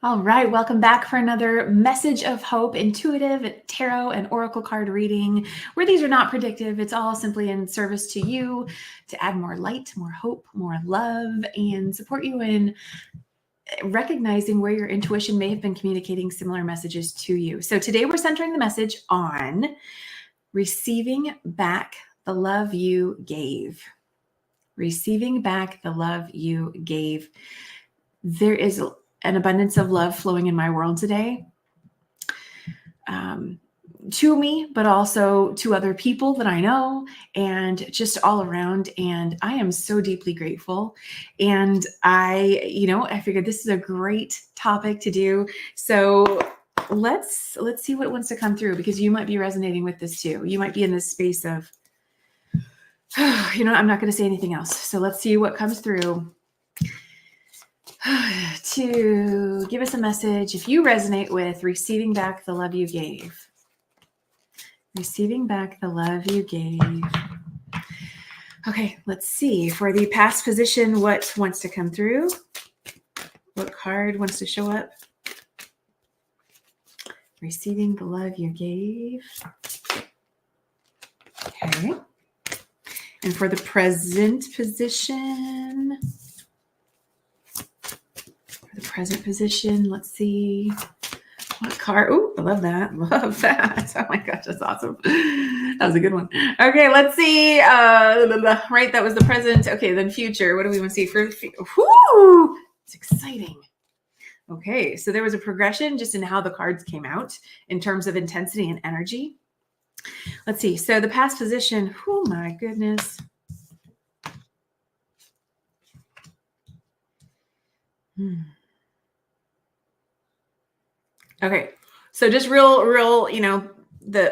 All right, welcome back for another Message of Hope intuitive tarot and oracle card reading, where these are not predictive. It's all simply in service to you to add more light, more hope, more love, and support you in recognizing where your intuition may have been communicating similar messages to you. So today we're centering the message on receiving back the love you gave. Receiving back the love you gave. There is an abundance of love flowing in my world today, to me, but also to other people that I know and just all around. And I am so deeply grateful. And I figured this is a great topic to do. So let's see what wants to come through, because you might be resonating with this too. You might be in this space of, I'm not going to say anything else. So let's see what comes through to give us a message. If you resonate with receiving back the love you gave, receiving back the love you gave. Okay, let's see. For the past position, what wants to come through? What card wants to show up? Receiving the love you gave. Okay. And for the present position, let's see what card. Oh, I love that. Love that. Oh my gosh, that's awesome. That was a good one. Okay, let's see. Right, that was the present. Okay, then future. What do we want to see for? Whoo! It's exciting. Okay, so there was a progression just in how the cards came out in terms of intensity and energy. Let's see. So the past position. Oh my goodness. Okay, so just real,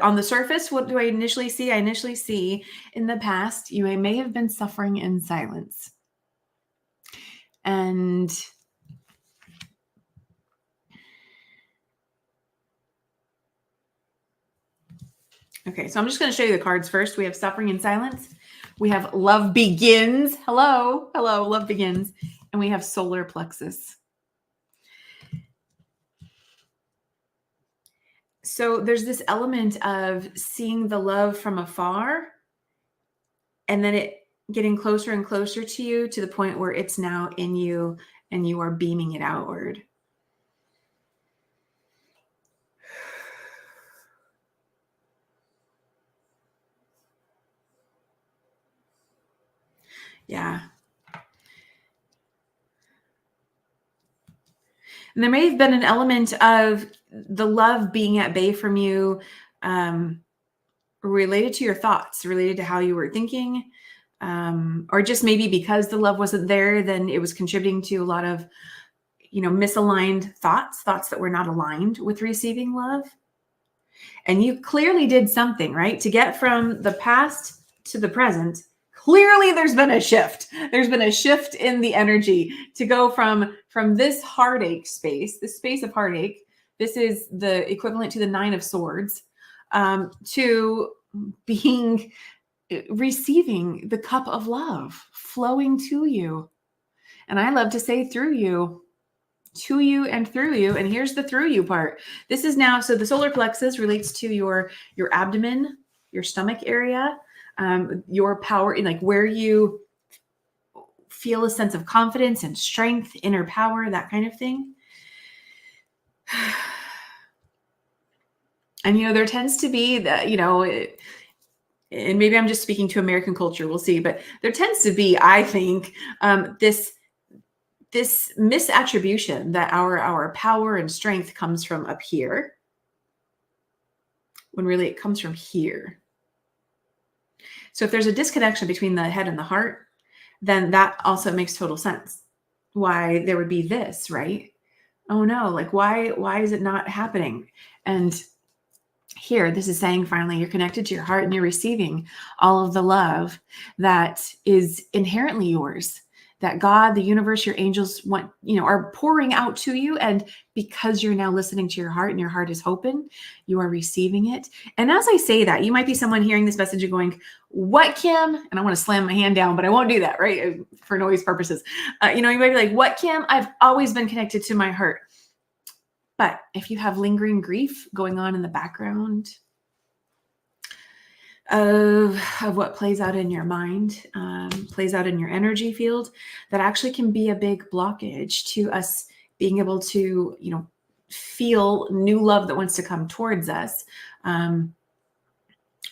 on the surface, what do I initially see? I initially see in the past, you may have been suffering in silence. And okay, so I'm just going to show you the cards first. We have suffering in silence. We have love begins. Hello, love begins. And we have solar plexus. So there's this element of seeing the love from afar and then it getting closer and closer to you to the point where it's now in you and you are beaming it outward. Yeah. And there may have been an element of the love being at bay from you, related to your thoughts, related to how you were thinking, or just maybe because the love wasn't there, then it was contributing to a lot of, misaligned thoughts that were not aligned with receiving love. And you clearly did something, right? To get from the past to the present. Clearly there's been a shift. There's been a shift in the energy to go from this heartache space, this space of heartache. This is the equivalent to the 9 of Swords, to receiving the cup of love flowing to you. And I love to say through you, to you and through you. And here's the through you part. This is now, so the solar plexus relates to your abdomen, your stomach area, your power, in like where you feel a sense of confidence and strength, inner power, that kind of thing. And, there tends to be that, and maybe I'm just speaking to American culture, we'll see, but there tends to be, I think, this misattribution that our power and strength comes from up here, when really it comes from here. So if there's a disconnection between the head and the heart, then that also makes total sense. Why there would be this, right? Oh no, like why is it not happening? And here, this is saying finally you're connected to your heart and you're receiving all of the love that is inherently yours, that God, the universe, your angels want, are pouring out to you. And because you're now listening to your heart and your heart is open, you are receiving it. And as I say that, you might be someone hearing this message and going, what, Kim? And I want to slam my hand down, but I won't do that, right? For noise purposes. You might be like, what, Kim? I've always been connected to my heart. But if you have lingering grief going on in the background of what plays out in your mind, plays out in your energy field, that actually can be a big blockage to us being able to, feel new love that wants to come towards us.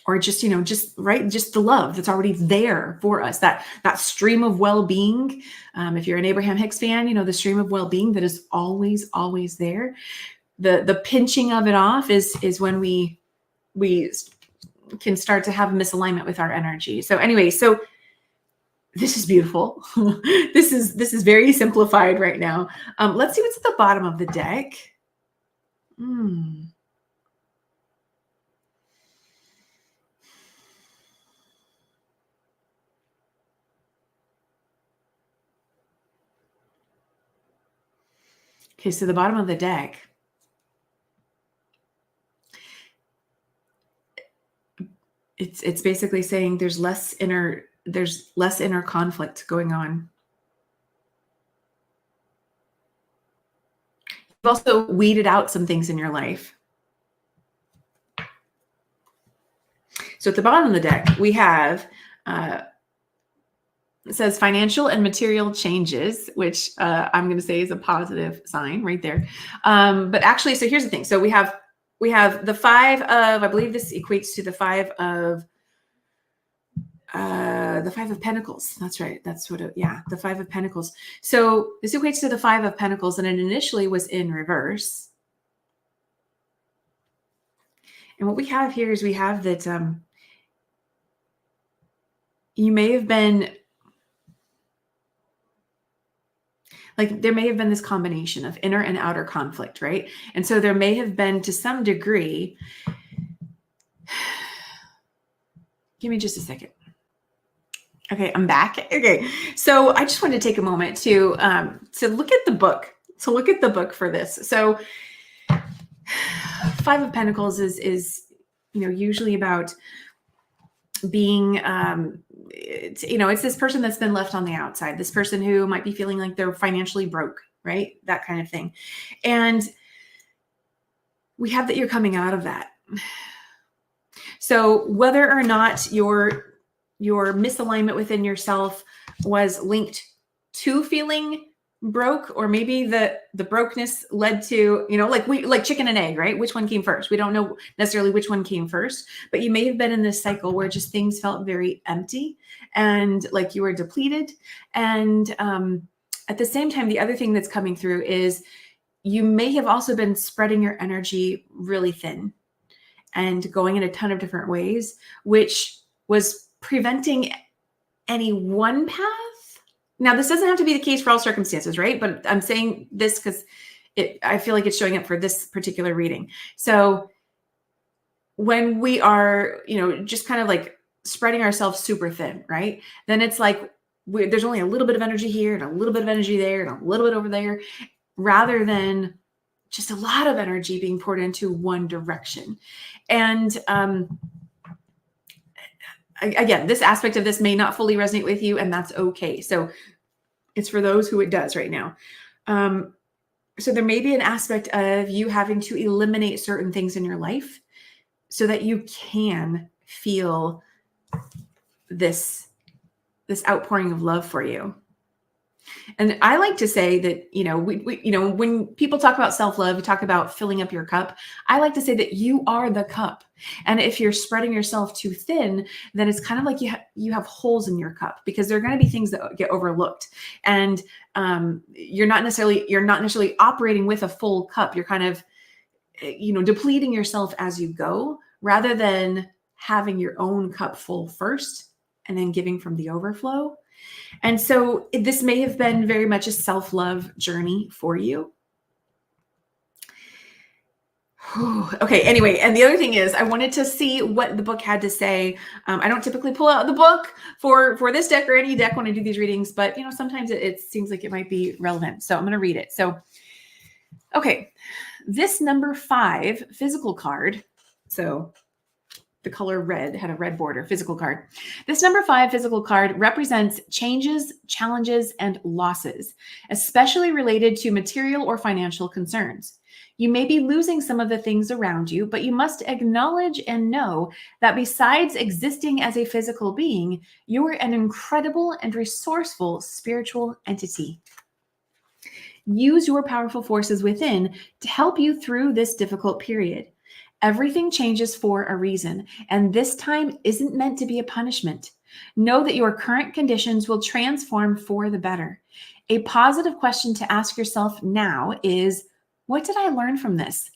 Or just, just the love that's already there for us, that stream of well-being. If you're an Abraham Hicks fan, the stream of well-being that is always, always there. The pinching of it off is when we can start to have misalignment with our energy. So anyway, this is beautiful. This is very simplified right now. Let's see what's at the bottom of the deck. Okay, so the bottom of the deck, it's basically saying there's less inner conflict going on. You've also weeded out some things in your life. So at the bottom of the deck, we have, it says financial and material changes, which I'm going to say is a positive sign right there. But actually, so here's the thing. So we have the 5 of, I believe this equates to the 5 of Pentacles. That's right. That's what the 5 of Pentacles. So this equates to the 5 of Pentacles, and it initially was in reverse. And what we have here is we have that you may have been, like, there may have been this combination of inner and outer conflict, right? And so there may have been, to some degree, give me just a second. Okay, I'm back. Okay, so I just wanted to take a moment to look at the book. To look at the book for this. So 5 of Pentacles is usually about being, it's this person that's been left on the outside, this person who might be feeling like they're financially broke, right? That kind of thing. And we have that you're coming out of that. So whether or not your misalignment within yourself was linked to feeling broke, or maybe the brokenness led to, like chicken and egg, right? Which one came first? We don't know necessarily which one came first, but you may have been in this cycle where just things felt very empty and like you were depleted. And at the same time, the other thing that's coming through is you may have also been spreading your energy really thin and going in a ton of different ways, which was preventing any one path. Now, this doesn't have to be the case for all circumstances, right? But I'm saying this because I feel like it's showing up for this particular reading. So when we are, just kind of like spreading ourselves super thin, right? Then it's like there's only a little bit of energy here and a little bit of energy there and a little bit over there, rather than just a lot of energy being poured into one direction. And again, this aspect of this may not fully resonate with you, and that's okay. So it's for those who it does right now. So there may be an aspect of you having to eliminate certain things in your life so that you can feel this outpouring of love for you. And I like to say that, when people talk about self-love, we talk about filling up your cup. I like to say that you are the cup. And if you're spreading yourself too thin, then it's kind of like you have holes in your cup, because there are going to be things that get overlooked. And you're not necessarily operating with a full cup. You're kind of, depleting yourself as you go, rather than having your own cup full first and then giving from the overflow. And so this may have been very much a self-love journey for you. Okay, anyway, and the other thing is I wanted to see what the book had to say. I don't typically pull out the book for this deck or any deck when I do these readings, but sometimes it seems like it might be relevant. So I'm going to read it. So, okay, this number 5 physical card. So the color red, had a red border, physical card. This number 5 physical card represents changes, challenges, and losses, especially related to material or financial concerns. You may be losing some of the things around you, but you must acknowledge and know that besides existing as a physical being, you are an incredible and resourceful spiritual entity. Use your powerful forces within to help you through this difficult period. Everything changes for a reason, and this time isn't meant to be a punishment. Know that your current conditions will transform for the better. A positive question to ask yourself now is, what did I learn from this?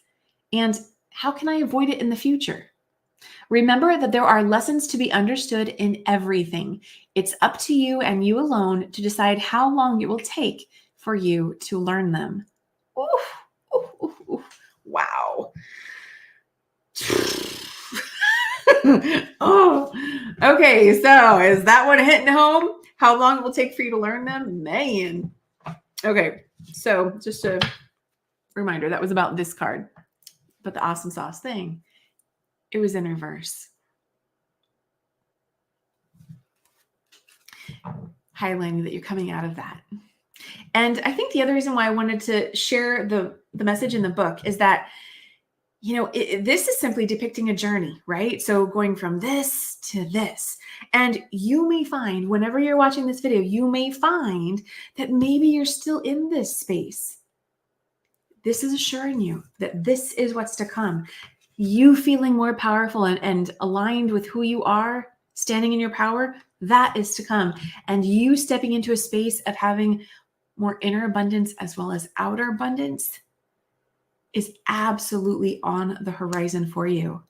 And how can I avoid it in the future? Remember that there are lessons to be understood in everything. It's up to you and you alone to decide how long it will take for you to learn them. Oof, oof, oof, oof. Wow. Oh, okay. So is that one hitting home? How long it will take for you to learn them? Man. Okay. So just a reminder, that was about this card. But the awesome sauce thing, it was in reverse. Highlighting that you're coming out of that. And I think the other reason why I wanted to share the message in the book is that, you know, this is simply depicting a journey, right? So going from this to this. And you may find, whenever you're watching this video, you may find that maybe you're still in this space. This is assuring you that this is what's to come. You feeling more powerful and aligned with who you are, standing in your power, that is to come. And you stepping into a space of having more inner abundance as well as outer abundance is absolutely on the horizon for you.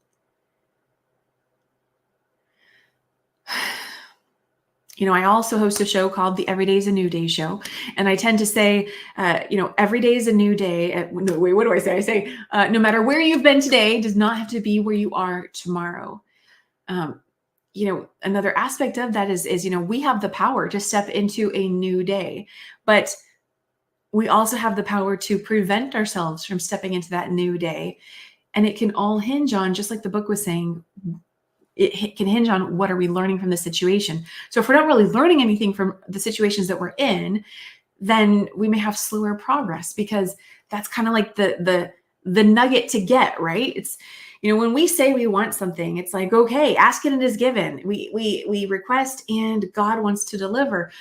You know, I also host a show called the Every Day is a New Day show. And I tend to say, every day is a new day. No, wait, what do I say? I say, no matter where you've been today does not have to be where you are tomorrow. Another aspect of that is, we have the power to step into a new day, but we also have the power to prevent ourselves from stepping into that new day. And it can all hinge on, just like the book was saying, it can hinge on what are we learning from the situation. So if we're not really learning anything from the situations that we're in, then we may have slower progress, because that's kind of like the nugget to get, right? It's, when we say we want something, it's like, okay, ask it and it is given. We request and God wants to deliver.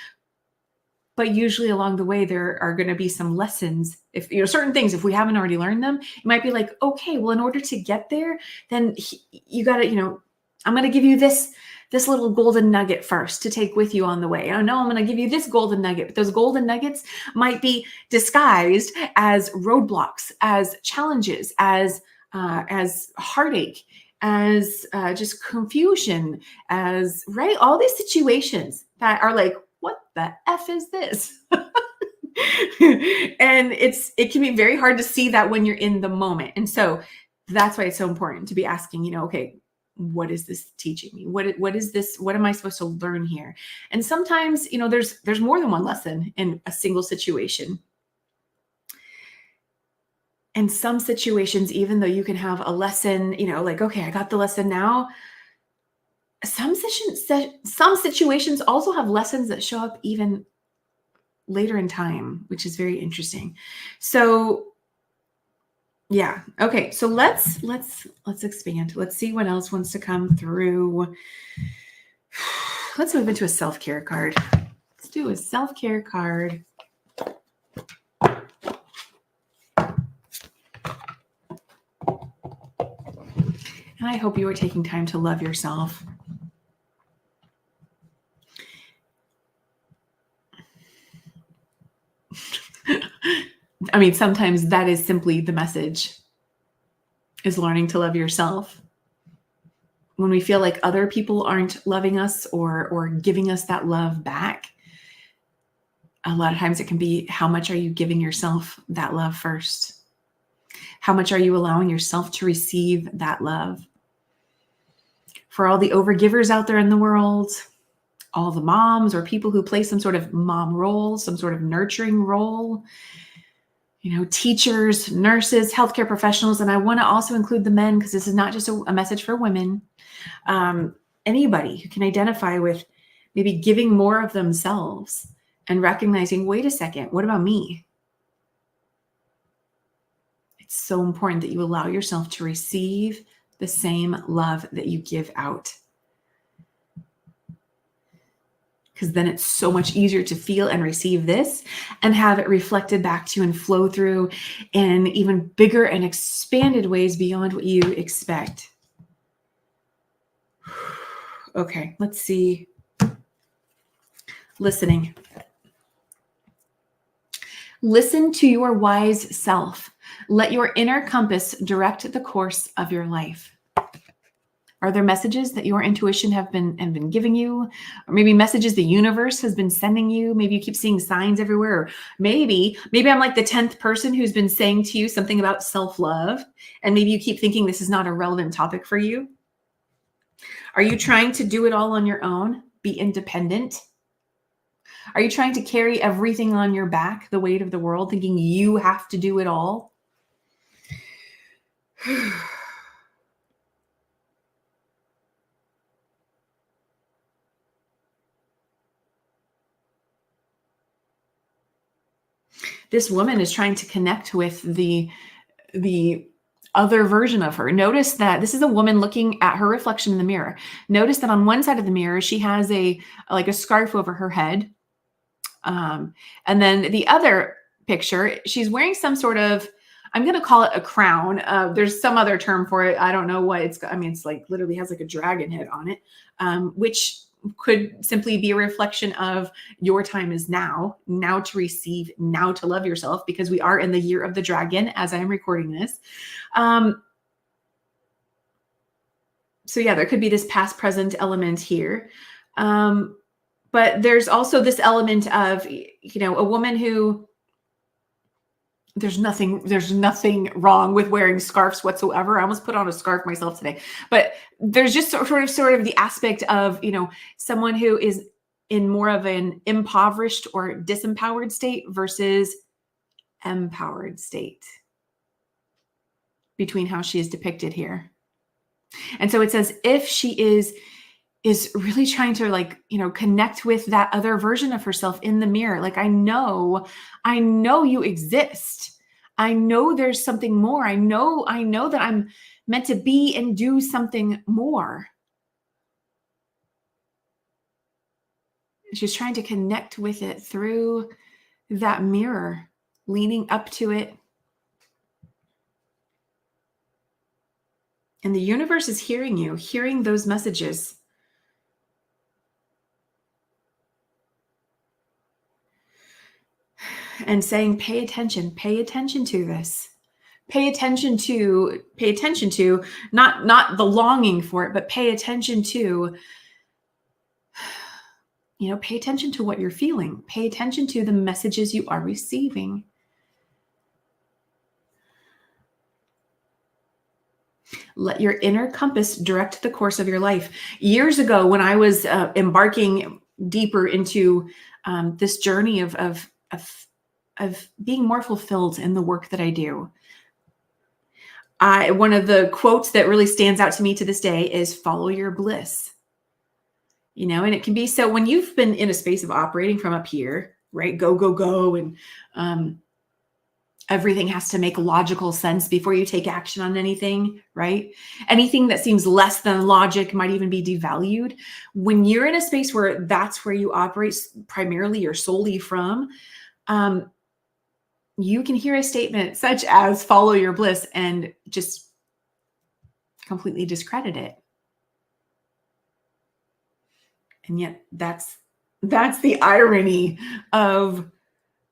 But usually along the way, there are going to be some lessons. If certain things, if we haven't already learned them, it might be like, okay, well, in order to get there, then you got to, I'm going to give you this little golden nugget first to take with you on the way. Oh no, I'm going to give you this golden nugget. But those golden nuggets might be disguised as roadblocks, as challenges, as heartache, as just confusion, as, right? All these situations that are like, what the F is this? And it can be very hard to see that when you're in the moment. And so that's why it's so important to be asking, okay, what is this teaching me? What is this? What am I supposed to learn here? And sometimes, there's more than one lesson in a single situation. And some situations, even though you can have a lesson, like, okay, I got the lesson now. Some situations also have lessons that show up even later in time, which is very interesting. So yeah. Okay. So let's expand. Let's see what else wants to come through. Let's move into a self-care card. Let's do a self-care card. And I hope you are taking time to love yourself. I mean, sometimes that is simply the message, is learning to love yourself. When we feel like other people aren't loving us or giving us that love back, a lot of times it can be, how much are you giving yourself that love first? How much are you allowing yourself to receive that love? For all the overgivers out there in the world, all the moms or people who play some sort of mom role, some sort of nurturing role, teachers, nurses, healthcare professionals. And I want to also include the men, because this is not just a message for women. Anybody who can identify with maybe giving more of themselves and recognizing, wait a second, what about me? It's so important that you allow yourself to receive the same love that you give out. Because then it's so much easier to feel and receive this and have it reflected back to you and flow through in even bigger and expanded ways beyond what you expect. Okay, let's see. Listening. Listen to your wise self. Let your inner compass direct the course of your life. Are there messages that your intuition have been giving you? Or maybe messages the universe has been sending you? Maybe you keep seeing signs everywhere. Or maybe I'm like the 10th person who's been saying to you something about self-love, and maybe you keep thinking this is not a relevant topic for you. Are you trying to do it all on your own? Be independent? Are you trying to carry everything on your back, the weight of the world, thinking you have to do it all? This woman is trying to connect with the other version of her. Notice that this is a woman looking at her reflection in the mirror. Notice that on one side of the mirror, she has a scarf over her head. And then the other picture, she's wearing some sort of, I'm going to call it a crown. There's some other term for it. I don't know what it's, it's like literally has like a dragon head on it, which could simply be a reflection of your time is now to receive, now to love yourself, because we are in the year of the dragon as I am recording this. So yeah, there could be this past present element here. But there's also this element of, a woman who, there's nothing wrong with wearing scarves whatsoever. I almost put on a scarf myself today, but there's just sort of the aspect of, someone who is in more of an impoverished or disempowered state versus empowered state between how she is depicted here. And so it's as if she is really trying to connect with that other version of herself in the mirror. Like, I know you exist. I know there's something more. I know that I'm meant to be and do something more. She's trying to connect with it through that mirror, leaning up to it. And the universe is hearing those messages. And saying, pay attention to this. Pay attention to not the longing for it, but pay attention to, pay attention to what you're feeling. Pay attention to the messages you are receiving. Let your inner compass direct the course of your life. Years ago, when I was embarking deeper into this journey of being more fulfilled in the work that I do, one of the quotes that really stands out to me to this day is follow your bliss. And it can be, so when you've been in a space of operating from up here, right? Go. And everything has to make logical sense before you take action on anything, right? Anything that seems less than logic might even be devalued. When you're in a space where that's where you operate primarily or solely from, you can hear a statement such as follow your bliss and just completely discredit it. And yet that's the irony of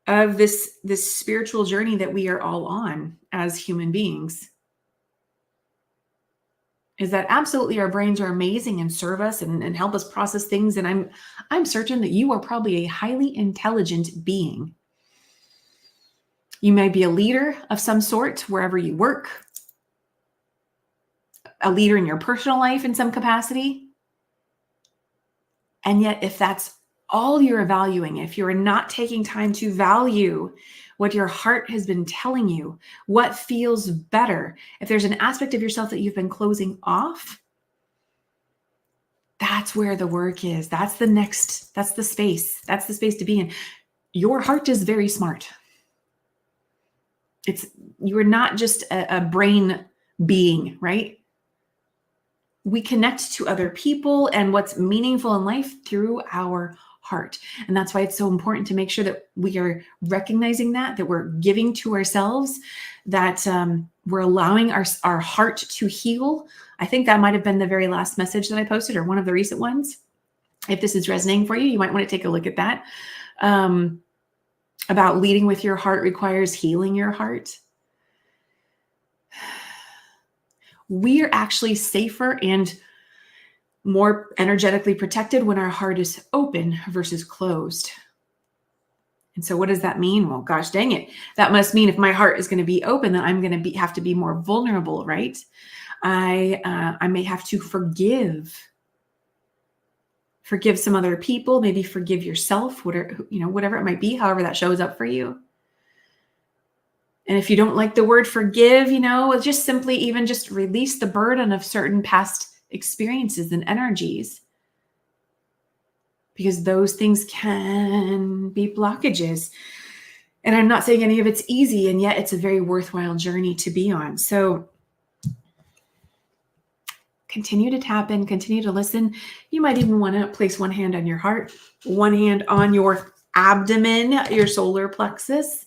this spiritual journey that we are all on as human beings, is that absolutely our brains are amazing and serve us and help us process things. And I'm certain that you are probably a highly intelligent being. You may be a leader of some sort wherever you work, a leader in your personal life in some capacity. And yet, if that's all you're valuing, if you're not taking time to value what your heart has been telling you, what feels better, if there's an aspect of yourself that you've been closing off, That's where the work is. That's the space. That's the space to be in. Your heart is very smart. You're not just a brain being, right? We connect to other people and what's meaningful in life through our heart. And that's why it's so important to make sure that we are recognizing that we're giving to ourselves, that we're allowing our heart to heal. I think that might have been the very last message that I posted, or one of the recent ones. If this is resonating for you, you might want to take a look at that. About leading with your heart requires healing your heart. We are actually safer and more energetically protected when our heart is open versus closed. And so what does that mean? Well, gosh dang it. That must mean if my heart is going to be open, then I'm going to have to be more vulnerable, right? I may have to forgive some other people, maybe forgive yourself, whatever it might be, however that shows up for you. And if you don't like the word forgive, just simply even just release the burden of certain past experiences and energies, because those things can be blockages. And I'm not saying any of it's easy, and yet it's a very worthwhile journey to be on. So continue to tap in, continue to listen. You might even want to place one hand on your heart, one hand on your abdomen, your solar plexus,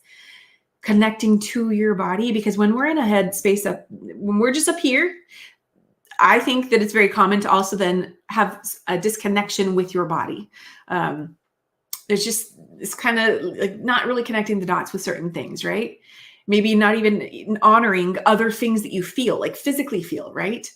connecting to your body. Because when we're in a head space when we're just up here, I think that it's very common to also then have a disconnection with your body. It's kind of like not really connecting the dots with certain things, right? Maybe not even honoring other things that you feel, like physically feel, right?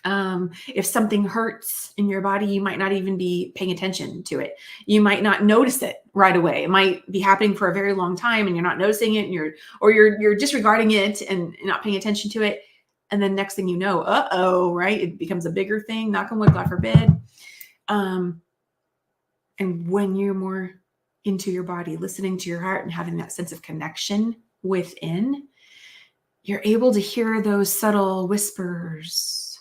If something hurts in your body, you might not even be paying attention to it. You might not notice it right away. It might be happening for a very long time and you're not noticing it, and you're disregarding it and not paying attention to it. And then next thing you know, right? It becomes a bigger thing. Knock on wood, God forbid. And when you're more into your body, listening to your heart and having that sense of connection within, you're able to hear those subtle whispers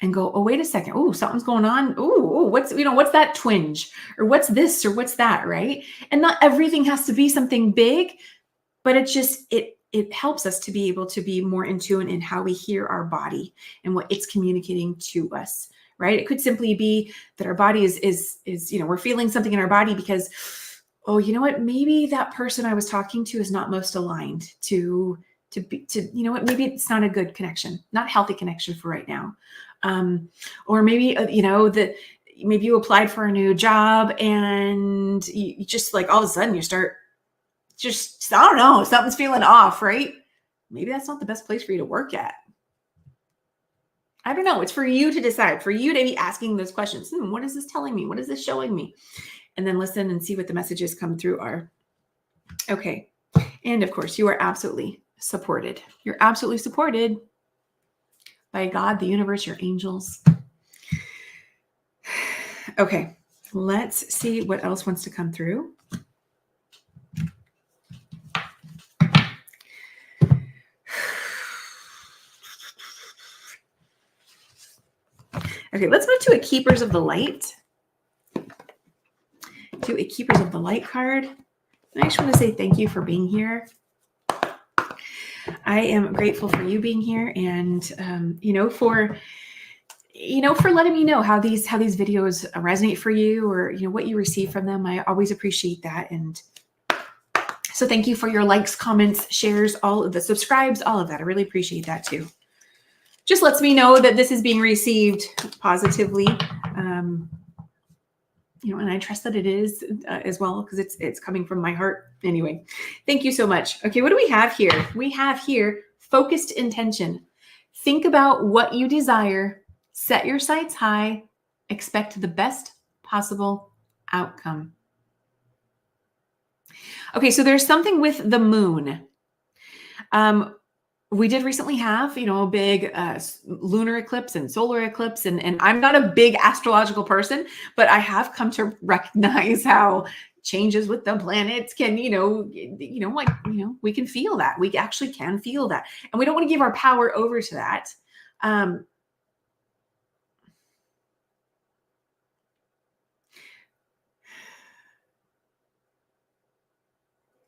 and go, oh, wait a second. Oh, something's going on. Oh, what's that twinge, or what's this, or what's that, right? And not everything has to be something big, but it helps us to be able to be more in tune in how we hear our body and what it's communicating to us, right? It could simply be that our body is we're feeling something in our body because, oh, you know what? Maybe that person I was talking to is not most aligned to maybe it's not a good connection, not a healthy connection for right now. Or maybe, maybe you applied for a new job and you just like all of a sudden you start just, I don't know, something's feeling off, right? Maybe that's not the best place for you to work at. I don't know. It's for you to decide, for you to be asking those questions. What is this telling me? What is this showing me? And then listen and see what the messages come through are. Okay. And of course, you are absolutely supported. You're absolutely supported by God, the universe, your angels. Okay. Let's see what else wants to come through. Okay, let's move to a Keepers of the Light. To a Keepers of the Light card. I just want to say thank you for being here. I am grateful for you being here, and for letting me know how these videos resonate for you, or what you receive from them. I always appreciate that, and so thank you for your likes, comments, shares, all of the subscribes, all of that. I really appreciate that too. Just lets me know that this is being received positively. And I trust that it is as well, because it's coming from my heart. Anyway, thank you so much. Okay, what do we have here? We have here focused intention. Think about what you desire, set your sights high, expect the best possible outcome. Okay, so there's something with the moon. We did recently have, a big lunar eclipse and solar eclipse, and I'm not a big astrological person, but I have come to recognize how changes with the planets can, we can feel that. We actually can feel that, and we don't want to give our power over to that.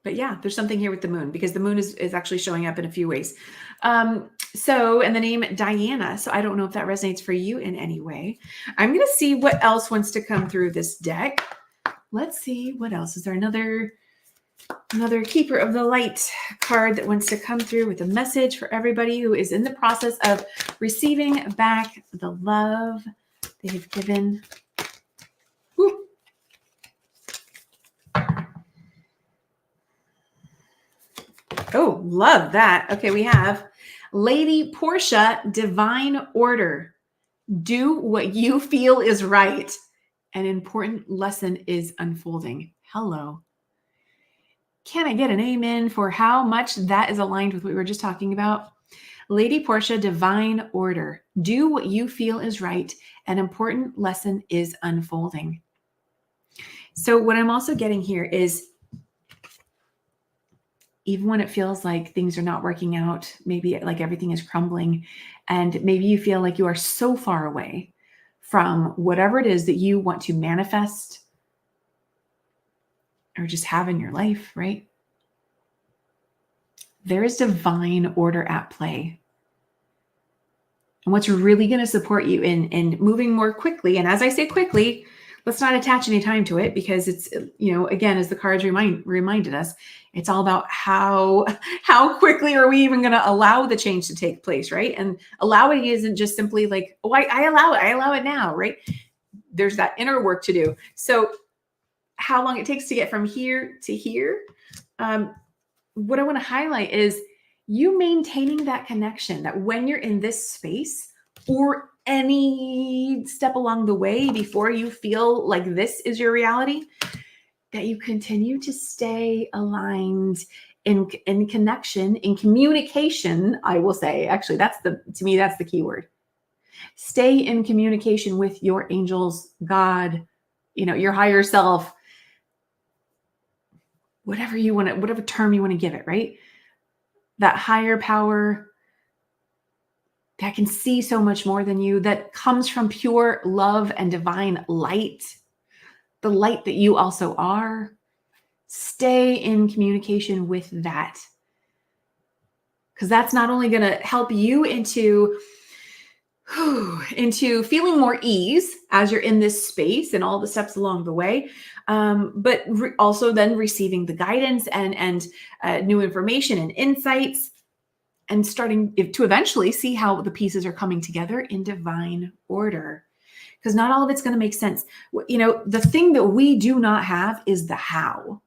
But yeah, there's something here with the moon because the moon is actually showing up in a few ways. So, and the name Diana. So I don't know if that resonates for you in any way. I'm going to see what else wants to come through this deck. Let's see what else. Is there another keeper of the light card that wants to come through with a message for everybody who is in the process of receiving back the love they have given? Woo. Oh, love that. Okay, we have Lady Portia, divine order. Do what you feel is right. An important lesson is unfolding. Hello. Can I get an amen for how much that is aligned with what we were just talking about? Lady Portia, divine order. Do what you feel is right. An important lesson is unfolding. So what I'm also getting here is, even when it feels like things are not working out, maybe like everything is crumbling, and maybe you feel like you are so far away from whatever it is that you want to manifest or just have in your life, right? There is divine order at play. And what's really going to support you in moving more quickly, and as I say quickly, let's not attach any time to it, because it's, again, as the cards reminded us, it's all about how quickly are we even going to allow the change to take place, right? And allowing isn't just simply like, oh, I allow it now, right? There's that inner work to do. So how long it takes to get from here to here, what I want to highlight is you maintaining that connection, that when you're in this space or any step along the way before you feel like this is your reality, that you continue to stay aligned in connection, in communication. I will say, actually, to me, that's the key word. Stay in communication with your angels, God, your higher self, whatever term you want to give it, right? That higher power that can see so much more than you, that comes from pure love and divine light, the light that you also are. Stay in communication with that, because that's not only going to help you into feeling more ease as you're in this space and all the steps along the way, but also then receiving the guidance and new information and insights, and starting to eventually see how the pieces are coming together in divine order. Because not all of it's going to make sense. The thing that we do not have is the how.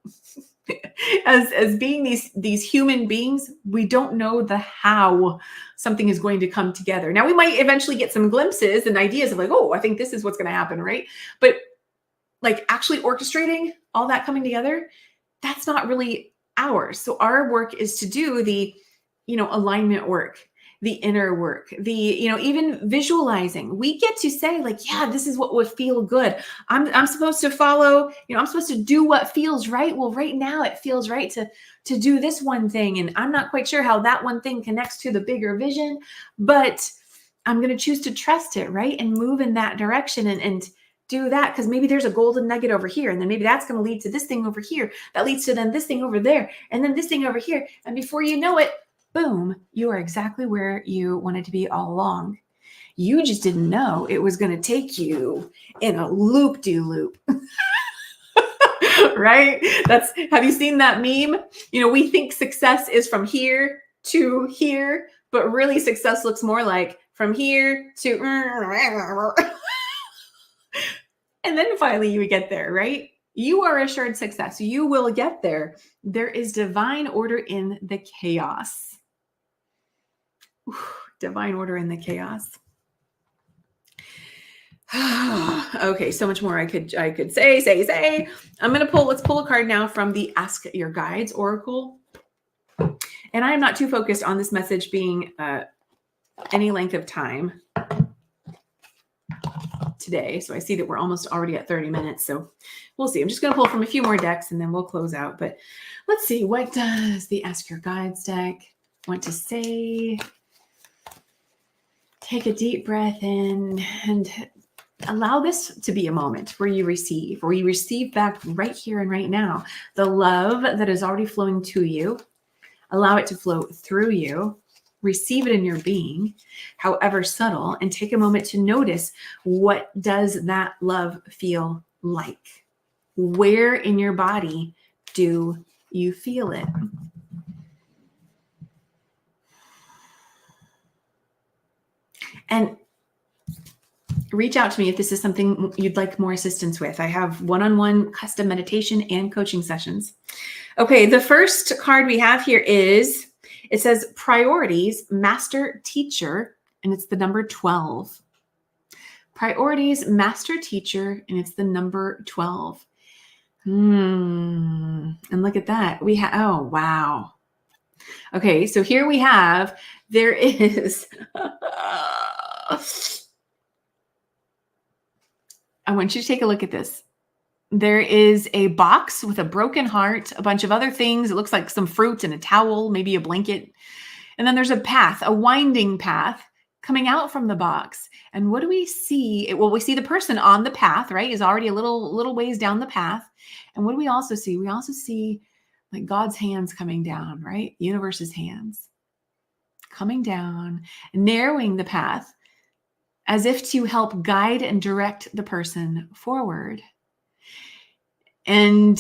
As being these human beings, we don't know the how something is going to come together. Now, we might eventually get some glimpses and ideas of like, oh, I think this is what's going to happen, right? But like actually orchestrating all that coming together, that's not really ours. So our work is to do the alignment work, the inner work, the, even visualizing. We get to say like, yeah, this is what would feel good. I'm supposed to follow, I'm supposed to do what feels right. Well, right now it feels right to do this one thing. And I'm not quite sure how that one thing connects to the bigger vision, but I'm going to choose to trust it, right? And move in that direction and do that, because maybe there's a golden nugget over here, and then maybe that's going to lead to this thing over here. That leads to then this thing over there, and then this thing over here. And before you know it, boom, you are exactly where you wanted to be all along. You just didn't know it was going to take you in a loop-de-loop. Right? Have you seen that meme? We think success is from here to here, but really success looks more like from here to and then finally you get there, right? You are assured success. You will get there. There is divine order in the chaos. Divine order in the chaos. Okay, so much more I could say. Let's pull a card now from the Ask Your Guides Oracle. And I am not too focused on this message being any length of time today. So I see that we're almost already at 30 minutes. So we'll see. I'm just going to pull from a few more decks and then we'll close out. But let's see. What does the Ask Your Guides deck want to say? Take a deep breath in and allow this to be a moment where you receive back right here and right now the love that is already flowing to you. Allow it to flow through you. Receive it in your being, however subtle, and take a moment to notice, what does that love feel like? Where in your body do you feel it? And reach out to me if this is something you'd like more assistance with. I have one-on-one custom meditation and coaching sessions. Okay, the first card we have here is, it says priorities, master teacher, and it's the number 12. Priorities, master teacher, and it's the number 12. And look at that. We have, oh, wow. Okay, so here we have, there is, I want you to take a look at this. There is a box with a broken heart, a bunch of other things. It looks like some fruit and a towel, maybe a blanket. And then there's a path, a winding path coming out from the box. And what do we see? Well, we see the person on the path, right? Is already a little ways down the path. And what do we also see? We also see like God's hands coming down, right? The universe's hands coming down, narrowing the path as if to help guide and direct the person forward. And,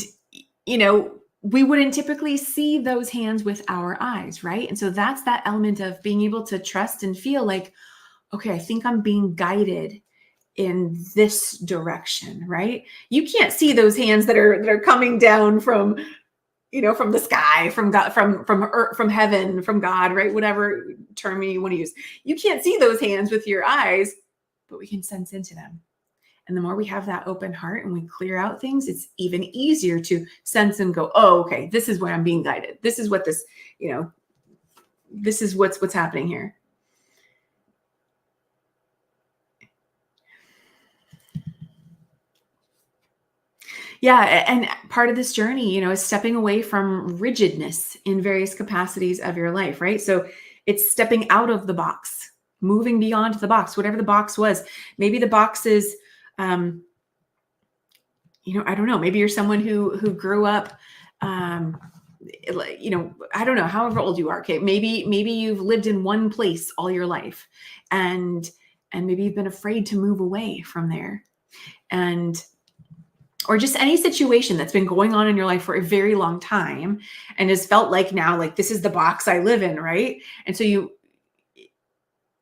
you know, we wouldn't typically see those hands with our eyes, right? And so that's that element of being able to trust and feel like, okay, I think I'm being guided in this direction, right? You can't see those hands that are coming down from, you know, from the sky, from God, from earth, from heaven, from God, right? Whatever term you want to use. You can't see those hands with your eyes, but we can sense into them. And the more we have that open heart and we clear out things, it's even easier to sense and go, oh, okay, this is where I'm being guided. This is what this, you know, this is what's happening here. Yeah. And part of this journey, you know, is stepping away from rigidness in various capacities of your life, right? So it's stepping out of the box, moving beyond the box, whatever the box was. Maybe the box is, you know, I don't know, maybe you're someone who grew up, you know, I don't know, however old you are. Okay. Maybe you've lived in one place all your life, and maybe you've been afraid to move away from there, and, or just any situation that's been going on in your life for a very long time and has felt like now, like, this is the box I live in. Right. And so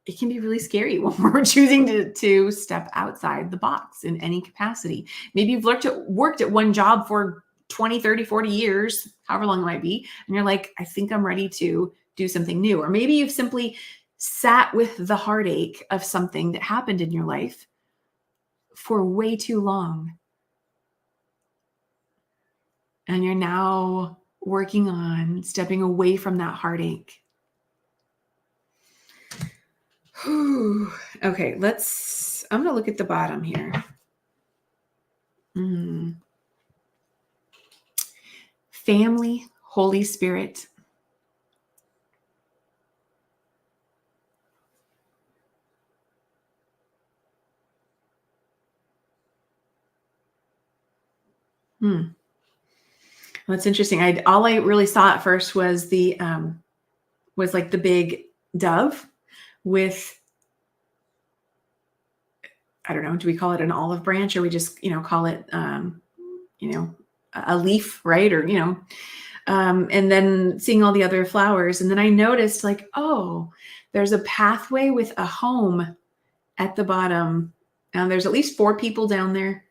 it can be really scary when we're choosing to step outside the box in any capacity. Maybe you've worked at one job for 20, 30, 40 years, however long it might be. And you're like, I think I'm ready to do something new. Or maybe you've simply sat with the heartache of something that happened in your life for way too long. And you're now working on stepping away from that heartache. Okay, I'm going to look at the bottom here. Family, Holy Spirit. Well, that's interesting. All I really saw at first was was like the big dove with, I don't know, do we call it an olive branch, or we just, you know, call it, you know, a leaf, right? Or, you know, and then seeing all the other flowers. And then I noticed, like, oh, there's a pathway with a home at the bottom. And there's at least 4 people down there.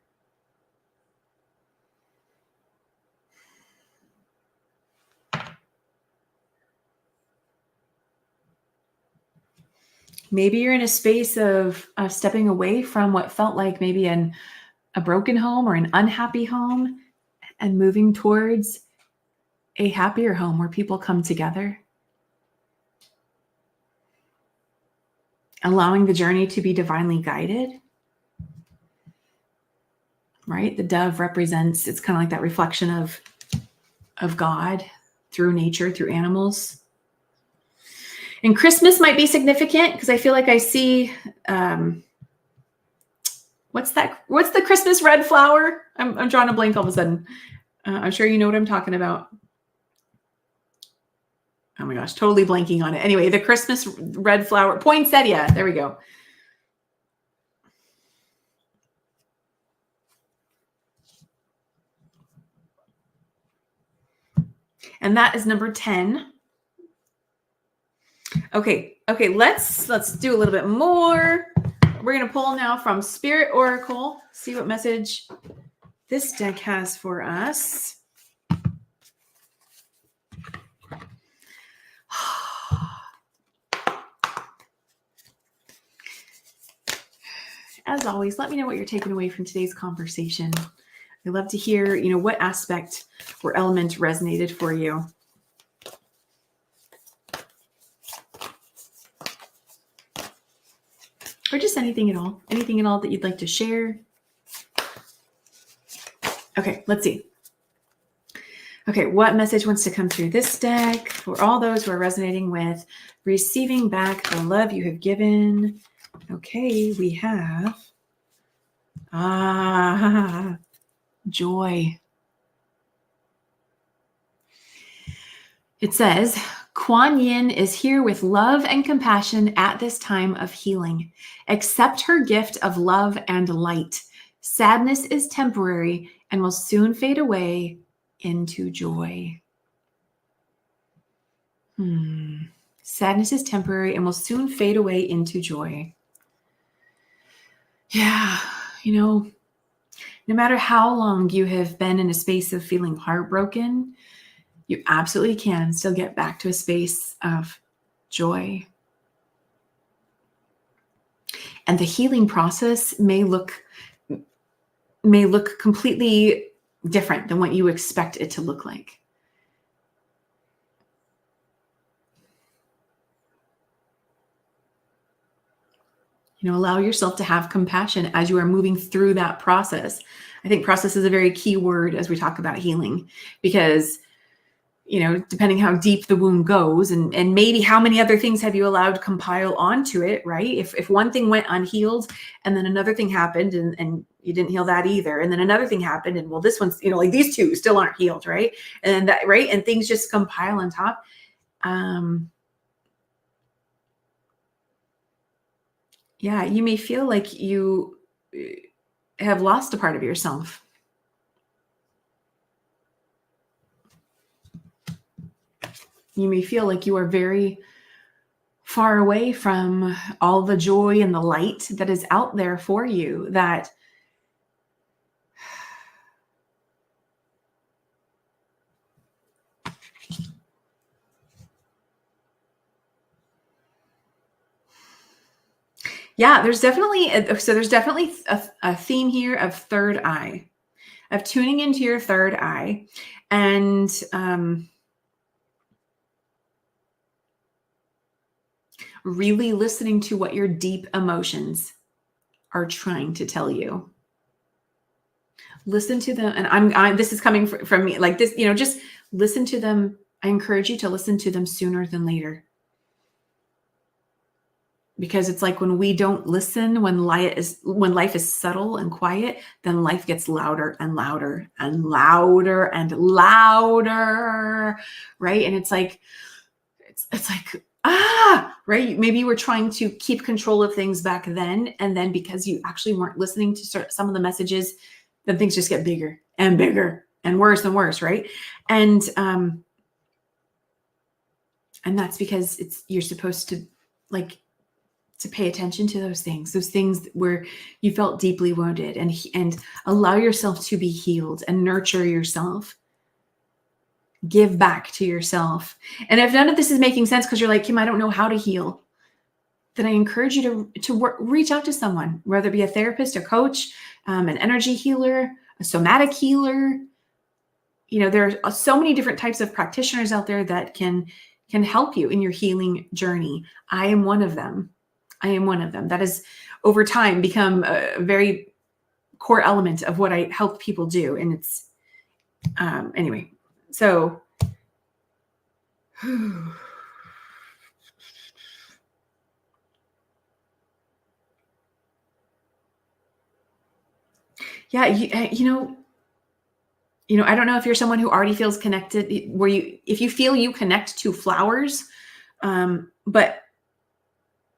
Maybe you're in a space of stepping away from what felt like maybe a broken home or an unhappy home, and moving towards a happier home where people come together. Allowing the journey to be divinely guided. Right? The dove represents, it's kind of like that reflection of God through nature, through animals. And Christmas might be significant because I feel like I see, What's that? What's the Christmas red flower? I'm drawing a blank all of a sudden. I'm sure you know what I'm talking about. Oh my gosh, totally blanking on it. Anyway, the Christmas red flower, poinsettia. There we go. And that is number 10. Okay, let's do a little bit more. We're going to pull now from Spirit Oracle, see what message this deck has for us. As always, let me know what you're taking away from today's conversation. I'd love to hear, what aspect or element resonated for you. Or just anything at all that you'd like to share. Okay, let's see. Okay, what message wants to come through this deck for all those who are resonating with receiving back the love you have given? Okay, we have joy. It says, Kuan Yin is here with love and compassion at this time of healing. Accept her gift of love and light. Sadness is temporary and will soon fade away into joy. Sadness is temporary and will soon fade away into joy. Yeah, no matter how long you have been in a space of feeling heartbroken, you absolutely can still get back to a space of joy. And the healing process may look completely different than what you expect it to look like. Allow yourself to have compassion as you are moving through that process. I think process is a very key word as we talk about healing, because depending how deep the wound goes and maybe how many other things have you allowed to compile onto it, right? If one thing went unhealed and then another thing happened and you didn't heal that either. And then another thing happened and well, this one's, like these two still aren't healed, right? And that, right? And things just compile on top. Yeah, you may feel like you have lost a part of yourself. You may feel like you are very far away from all the joy and the light that is out there for you, that yeah, there's definitely a theme here of third eye, of tuning into your third eye and really listening to what your deep emotions are trying to tell you. Listen to them. And this is coming from me like this, just listen to them. I encourage you to listen to them sooner than later. Because it's like when we don't listen, when life is subtle and quiet, then life gets louder and louder and louder and louder, right? And it's like, right? Maybe you were trying to keep control of things back then, and then because you actually weren't listening to some of the messages, then things just get bigger and bigger and worse, right? And that's because you're supposed to to pay attention to those things where you felt deeply wounded, and allow yourself to be healed and nurture yourself. Give back to yourself. And if none of this is making sense because you're like, Kim, I don't know how to heal, then I encourage you to reach out to someone, whether it be a therapist, a coach, an energy healer, a somatic healer. There are so many different types of practitioners out there that can help you in your healing journey. I am one of them. That has over time become a very core element of what I help people do. And it's, anyway, so Yeah, I don't know if you're someone who already feels connected, if you feel you connect to flowers, but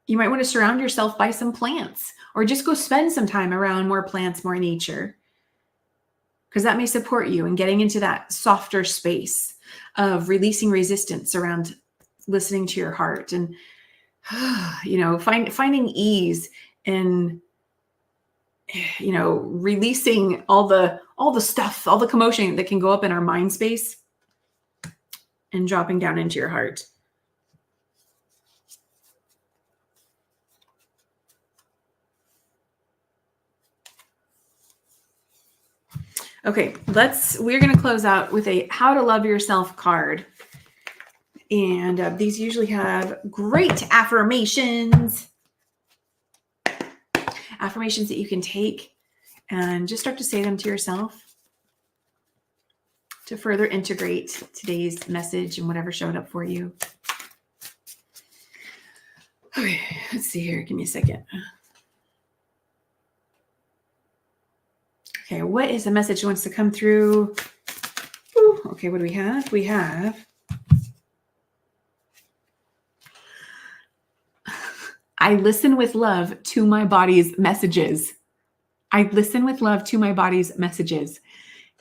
you might want to surround yourself by some plants or just go spend some time around more plants, more nature, because that may support you in getting into that softer space of releasing resistance around listening to your heart and, finding ease in, releasing all the stuff, all the commotion that can go up in our mind space and dropping down into your heart. Okay, we're going to close out with a how to love yourself card. And these usually have great affirmations that you can take and just start to say them to yourself to further integrate today's message and whatever showed up for you. Okay, let's see here. Give me a second. Okay, what is the message that wants to come through? Ooh, okay, what do we have? We have I listen with love to my body's messages. I listen with love to my body's messages.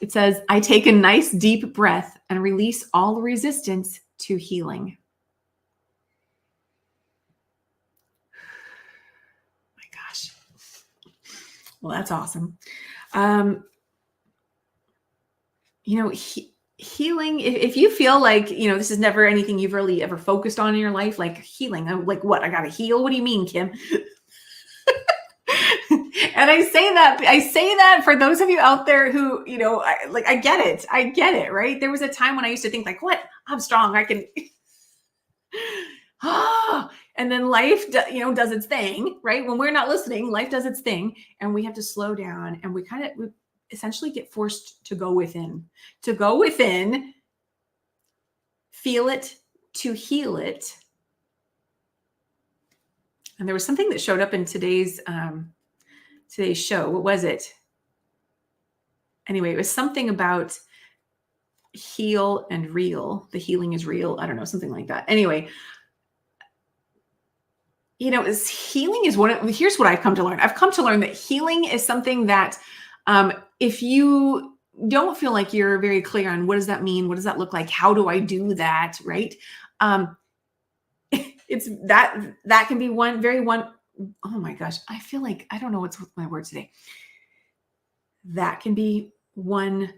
It says, I take a nice deep breath and release all resistance to healing. My gosh. Well, that's awesome. Healing, if you feel like, this is never anything you've really ever focused on in your life, like healing, like what? I got to heal? What do you mean, Kim? And I say that for those of you out there who, I get it, right? There was a time when I used to think like, what? I'm strong. I can, and then life, does its thing, right? When we're not listening, life does its thing and we have to slow down and we essentially get forced to go within, feel it, to heal it. And there was something that showed up in today's show. What was it? Anyway, it was something about heal and real. The healing is real. I don't know, something like that. Anyway, healing is here's what I've come to learn. I've come to learn that healing is something that if you don't feel like you're very clear on what does that mean? What does that look like? How do I do that? Right? It's that can be oh my gosh, I feel like I don't know what's with my words today. That can be one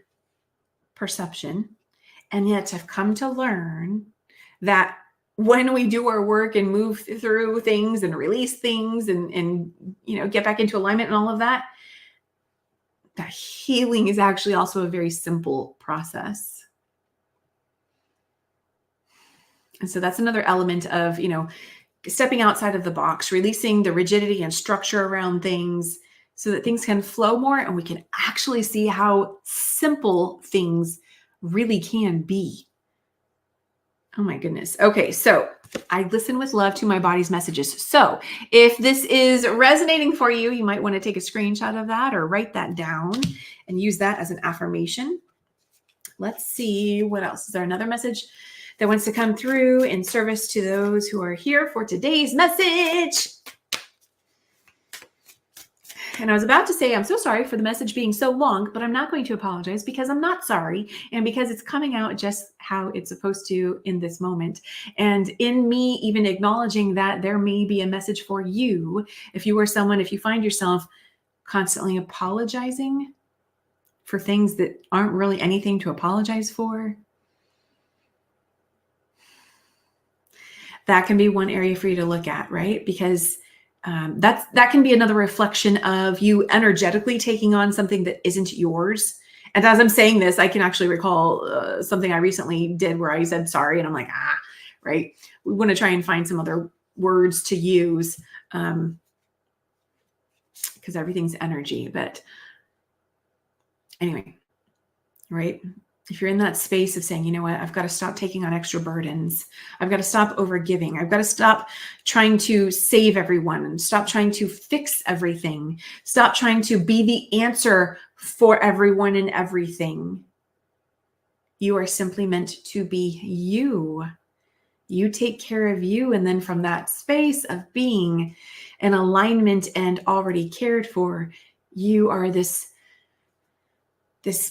perception. And yet I've come to learn that when we do our work and move through things and release things and get back into alignment and all of that, that healing is actually also a very simple process. And so that's another element of, stepping outside of the box, releasing the rigidity and structure around things so that things can flow more and we can actually see how simple things really can be. Oh my goodness. Okay, so I listen with love to my body's messages. So if this is resonating for you, you might want to take a screenshot of that or write that down and use that as an affirmation. Let's see what else. Is there another message that wants to come through in service to those who are here for today's message? And I was about to say, I'm so sorry for the message being so long, but I'm not going to apologize because I'm not sorry. And because it's coming out just how it's supposed to in this moment. And in me, even acknowledging that there may be a message for you, if you find yourself constantly apologizing for things that aren't really anything to apologize for, that can be one area for you to look at, right? Because that can be another reflection of you energetically taking on something that isn't yours. And as I'm saying this, I can actually recall something I recently did where I said sorry, and I'm like, right? We want to try and find some other words to use because everything's energy. But anyway, right? if you're in that space of saying, you know what, I've got to stop taking on extra burdens. I've got to stop overgiving. I've got to stop trying to save everyone and stop trying to fix everything. Stop trying to be the answer for everyone and everything. You are simply meant to be you. You take care of you. And then from that space of being in alignment and already cared for, you are this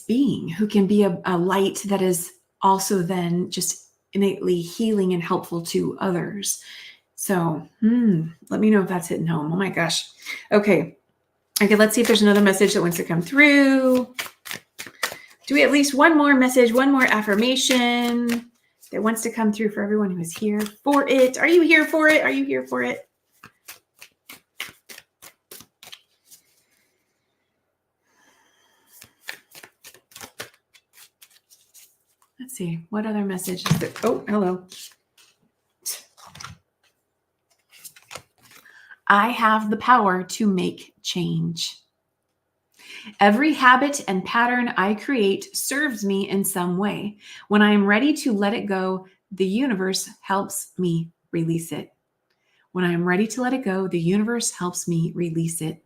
being who can be a light that is also then just innately healing and helpful to others. So let me know if that's hitting home. Oh my gosh. Okay, let's see if there's another message that wants to come through. Do we have at least one more message, one more affirmation that wants to come through for everyone who is here for it? Are you here for it? Are you here for it? Let's see, what other message is there? Oh, hello. I have the power to make change. Every habit and pattern I create serves me in some way. When I am ready to let it go, the universe helps me release it. When I am ready to let it go, the universe helps me release it.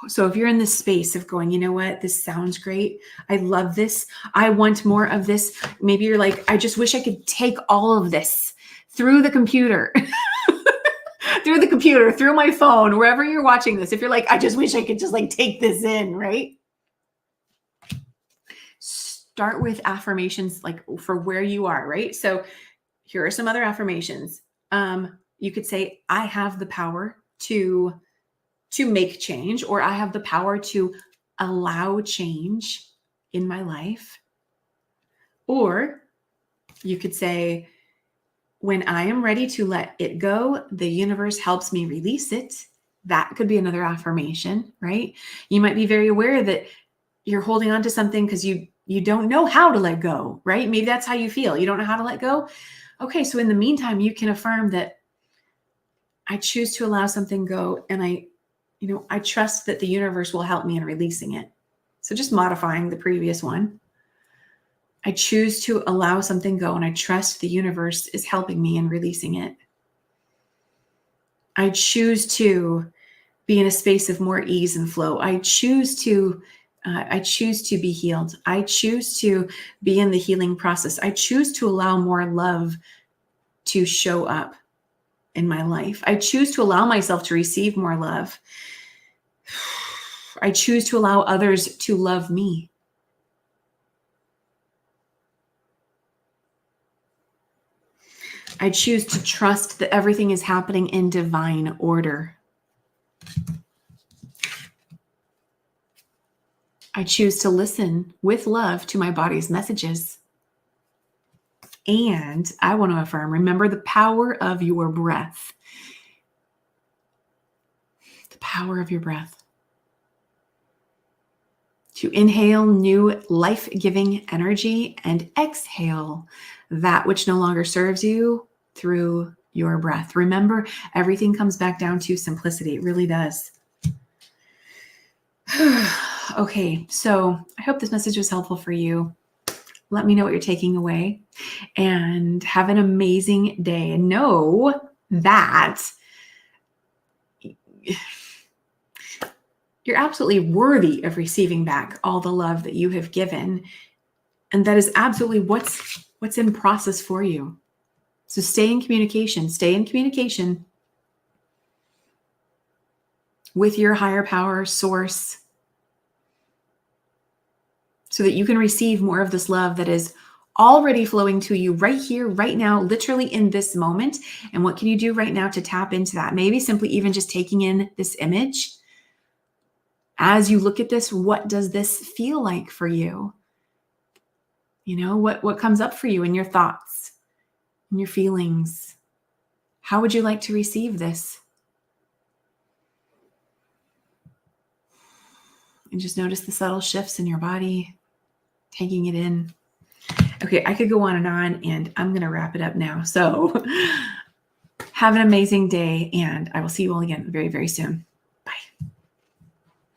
So if you're in this space of going, you know what, this sounds great. I love this. I want more of this. Maybe you're like, I just wish I could take all of this through the computer, through my phone, wherever you're watching this. If you're like, I just wish I could just like take this in, right? Start with affirmations like for where you are, right? So here are some other affirmations. You could say, I have the power to make change, or I have the power to allow change in my life. Or you could say, when I am ready to let it go, the universe helps me release it. That could be another affirmation, right? You might be very aware that you're holding on to something because you don't know how to let go, right? Maybe that's how you feel. You don't know how to let go. Okay, so in the meantime, you can affirm that I choose to allow something go, and I trust that the universe will help me in releasing it. So just modifying the previous one. I choose to allow something go, and I trust the universe is helping me in releasing it. I choose to be in a space of more ease and flow. I choose to be healed. I choose to be in the healing process. I choose to allow more love to show up in my life. I choose to allow myself to receive more love. I choose to allow others to love me. I choose to trust that everything is happening in divine order. I choose to listen with love to my body's messages. And I want to affirm, remember the power of your breath. The power of your breath. To inhale new life-giving energy and exhale that which no longer serves you through your breath. Remember, everything comes back down to simplicity. It really does. Okay, so I hope this message was helpful for you. Let me know what you're taking away, and have an amazing day. And know that you're absolutely worthy of receiving back all the love that you have given. And that is absolutely what's in process for you. So stay in communication with your higher power source, so that you can receive more of this love that is already flowing to you right here, right now, literally in this moment. And what can you do right now to tap into that? Maybe simply even just taking in this image. As you look at this, what does this feel like for you? What comes up for you in your thoughts, in your feelings? How would you like to receive this? And just notice the subtle shifts in your body, taking it in. Okay, I could go on, and I'm going to wrap it up now. So have an amazing day, and I will see you all again very, very soon.